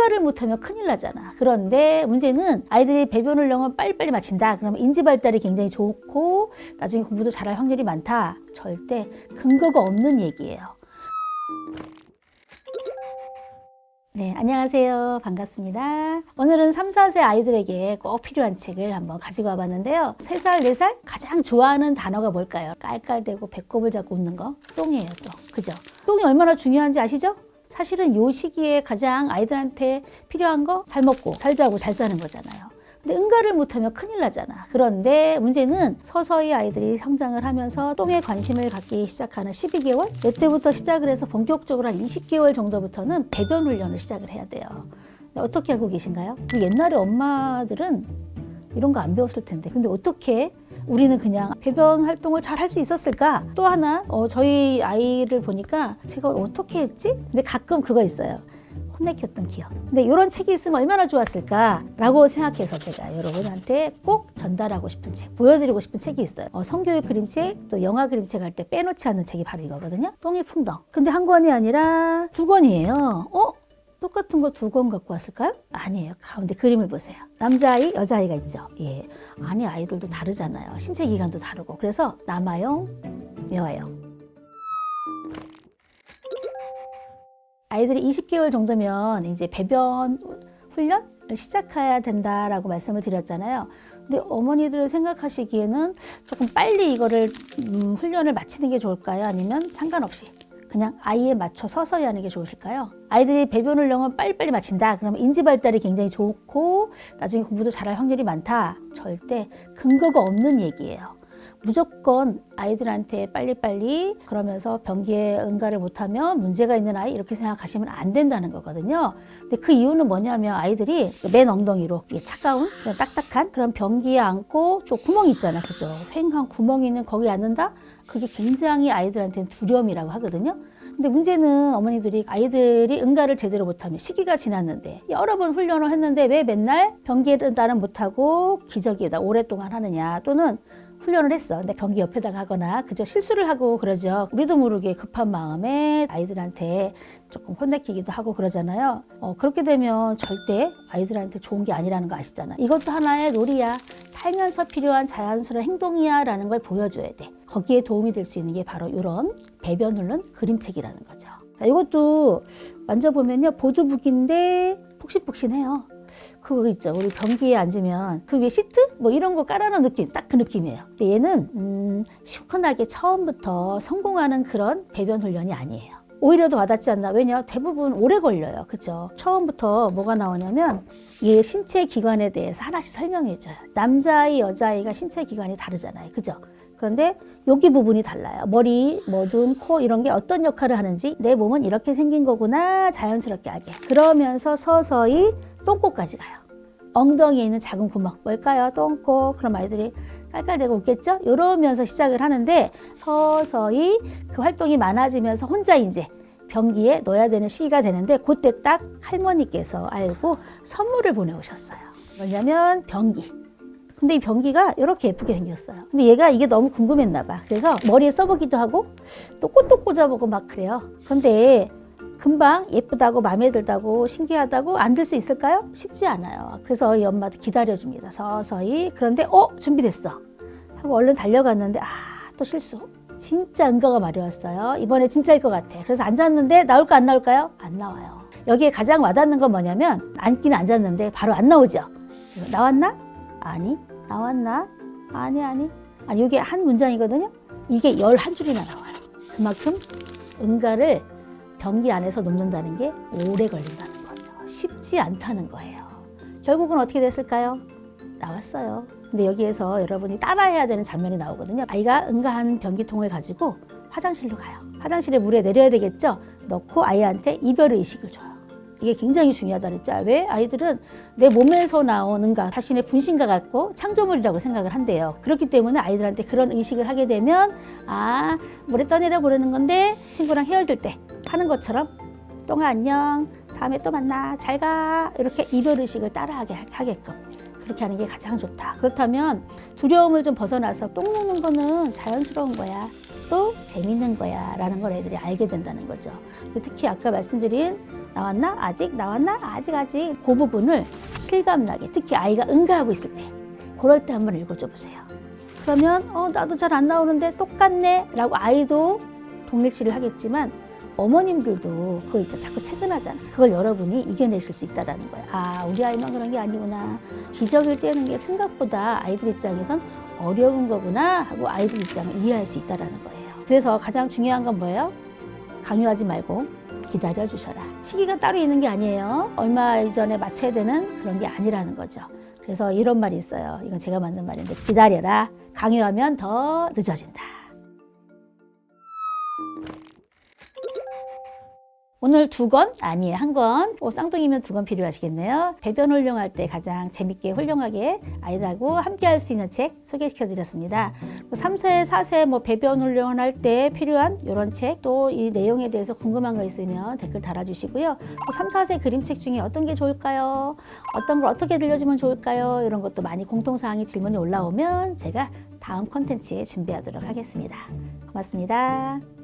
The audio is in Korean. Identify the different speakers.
Speaker 1: 응가를 못하면 큰일 나잖아. 그런데 문제는 아이들이 배변 훈련을 빨리빨리 마친다. 그러면 인지 발달이 굉장히 좋고 나중에 공부도 잘할 확률이 많다. 절대 근거가 없는 얘기예요. 네, 안녕하세요. 반갑습니다. 오늘은 3, 4세 아이들에게 꼭 필요한 책을 한번 가지고 와봤는데요. 3살, 4살 가장 좋아하는 단어가 뭘까요? 깔깔대고 배꼽을 잡고 웃는 거? 똥이에요, 똥. 그죠? 똥이 얼마나 중요한지 아시죠? 사실은 이 시기에 가장 아이들한테 필요한 거 잘 먹고 잘 자고 잘 사는 거잖아요. 근데 응가를 못하면 큰일 나잖아. 그런데 문제는 서서히 아이들이 성장을 하면서 똥에 관심을 갖기 시작하는 12개월? 이때부터 시작을 해서 본격적으로 한 20개월 정도부터는 배변 훈련을 시작을 해야 돼요. 어떻게 하고 계신가요? 옛날에 엄마들은 이런 거 안 배웠을 텐데 근데 어떻게 우리는 그냥 배변 활동을 잘 할 수 있었을까? 또 하나 저희 아이를 보니까 제가 어떻게 했지? 근데 가끔 그거 있어요. 혼내켰던 기억. 근데 이런 책이 있으면 얼마나 좋았을까라고 생각해서 제가 여러분한테 꼭 전달하고 싶은 책, 보여드리고 싶은 책이 있어요. 성교육 그림책, 또 영화 그림책 할 때 빼놓지 않는 책이 바로 이거거든요. 똥이 풍덩. 근데 한 권이 아니라 2권이에요. 똑같은 거 2권 갖고 왔을까요? 아니에요. 가운데 그림을 보세요. 남자아이, 여자아이가 있죠. 예. 아니, 아이들도 다르잖아요. 신체 기관도 다르고. 그래서 남아용, 여아용. 아이들이 20개월 정도면 이제 배변 훈련을 시작해야 된다라고 말씀을 드렸잖아요. 근데 어머니들 생각하시기에는 조금 빨리 이거를 훈련을 마치는 게 좋을까요? 아니면 상관없이 그냥 아이에 맞춰 서서히 하는 게 좋으실까요? 아이들이 배변 훈련을 빨리빨리 마친다. 그러면 인지 발달이 굉장히 좋고 나중에 공부도 잘할 확률이 많다. 절대 근거가 없는 얘기예요. 무조건 아이들한테 빨리빨리 그러면서 변기에 응가를 못하면 문제가 있는 아이 이렇게 생각하시면 안 된다는 거거든요. 근데 그 이유는 뭐냐면 아이들이 맨 엉덩이로 차가운 그런 딱딱한 그런 변기에 앉고 또 구멍이 있잖아요. 그죠? 휑한 구멍이 있는 거기에 앉는다? 그게 굉장히 아이들한테는 두려움이라고 하거든요. 근데 문제는 어머니들이 아이들이 응가를 제대로 못하면 시기가 지났는데 여러 번 훈련을 했는데 왜 맨날 변기에 응가는 못하고 기저귀에다 오랫동안 하느냐 또는 훈련을 했어. 근데 변기 옆에다가 하거나 그저 실수를 하고 그러죠. 우리도 모르게 급한 마음에 아이들한테 조금 혼내키기도 하고 그러잖아요. 그렇게 되면 절대 아이들한테 좋은 게 아니라는 거 아시잖아요. 이것도 하나의 놀이야. 살면서 필요한 자연스러운 행동이야 라는 걸 보여줘야 돼. 거기에 도움이 될 수 있는 게 바로 이런 배변 훈련 그림책이라는 거죠. 자, 이것도 만져보면요. 보드북인데 폭신폭신해요. 그거 있죠. 우리 변기에 앉으면 그 위에 시트? 뭐 이런 거 깔아놓은 느낌, 딱 그 느낌이에요. 근데 얘는 시원하게 처음부터 성공하는 그런 배변 훈련이 아니에요. 오히려 더 와닿지 않나? 왜냐? 대부분 오래 걸려요. 그죠? 처음부터 뭐가 나오냐면 얘 신체 기관에 대해서 하나씩 설명해줘요. 남자아이, 여자아이가 신체 기관이 다르잖아요. 그죠? 그런데 여기 부분이 달라요. 머리, 눈, 코 이런 게 어떤 역할을 하는지 내 몸은 이렇게 생긴 거구나 자연스럽게 알게. 그러면서 서서히 똥꼬까지 가요. 엉덩이에 있는 작은 구멍 뭘까요? 똥꼬. 그럼 아이들이 깔깔대고 웃겠죠? 이러면서 시작을 하는데 서서히 그 활동이 많아지면서 혼자 이제 변기에 넣어야 되는 시기가 되는데 그때 딱 할머니께서 알고 선물을 보내오셨어요. 뭐냐면 변기. 근데 이 변기가 이렇게 예쁘게 생겼어요. 근데 얘가 이게 너무 궁금했나 봐. 그래서 머리에 써보기도 하고 또 꽃도 꽂아보고 막 그래요. 그런데 금방 예쁘다고 마음에 들다고 신기하다고 안 들 수 있을까요? 쉽지 않아요. 그래서 이 엄마도 기다려줍니다. 서서히. 그런데 준비됐어 하고 얼른 달려갔는데 또 실수. 진짜 응가가 마려웠어요. 이번에 진짜일 것 같아. 그래서 앉았는데 나올까 안 나올까요? 안 나와요. 여기에 가장 와닿는 건 뭐냐면 앉기는 앉았는데 바로 안 나오죠. 나왔나? 아니. 나왔나? 아니. 이게 한 문장이거든요. 이게 11줄이나 나와요. 그만큼 응가를 변기 안에서 놓는다는 게 오래 걸린다는 거죠. 쉽지 않다는 거예요. 결국은 어떻게 됐을까요? 나왔어요. 근데 여기에서 여러분이 따라해야 되는 장면이 나오거든요. 아이가 응가한 변기통을 가지고 화장실로 가요. 화장실에 물에 내려야 되겠죠? 넣고 아이한테 이별 의식을 줘요. 이게 굉장히 중요하다 그랬죠. 왜? 아이들은 내 몸에서 나오는 가 자신의 분신과 같고 창조물이라고 생각을 한대요. 그렇기 때문에 아이들한테 그런 의식을 하게 되면 물에 떠내려 보내는 건데 친구랑 헤어질 때 하는 것처럼 똥아 안녕, 다음에 또 만나, 잘 가 이렇게 이별 의식을 따라하게 하게끔 그렇게 하는 게 가장 좋다. 그렇다면 두려움을 좀 벗어나서 똥 누는 거는 자연스러운 거야. 또 재밌는 거야 라는 걸 애들이 알게 된다는 거죠. 특히 아까 말씀드린 나왔나? 아직? 나왔나? 아직. 그 부분을 실감나게, 특히 아이가 응가하고 있을 때, 그럴 때 한번 읽어줘 보세요. 그러면 나도 잘 안 나오는데 똑같네 라고 아이도 동일치를 하겠지만 어머님들도 그거 있죠. 자꾸 체근하잖아. 그걸 여러분이 이겨내실 수 있다는 거예요. 아, 우리 아이만 그런 게 아니구나. 기저귀를 떼는 게 생각보다 아이들 입장에선 어려운 거구나 하고 아이들 입장을 이해할 수 있다는 거예요. 그래서 가장 중요한 건 뭐예요? 강요하지 말고 기다려 주셔라. 시기가 따로 있는 게 아니에요. 얼마 이전에 맞춰야 되는 그런 게 아니라는 거죠. 그래서 이런 말이 있어요. 이건 제가 만든 말인데 기다려라. 강요하면 더 늦어진다. 오늘 2권? 아니에요. 1권. 쌍둥이면 2권 필요하시겠네요. 배변 훌륭할 때 가장 재밌게 훌륭하게 아이들하고 함께 할 수 있는 책 소개시켜 드렸습니다. 3세, 4세 배변 훌륭할 때 필요한 이런 책, 또 이 내용에 대해서 궁금한 거 있으면 댓글 달아주시고요. 또 3, 4세 그림책 중에 어떤 게 좋을까요? 어떤 걸 어떻게 들려주면 좋을까요? 이런 것도 많이 공통사항이 질문이 올라오면 제가 다음 콘텐츠에 준비하도록 하겠습니다. 고맙습니다.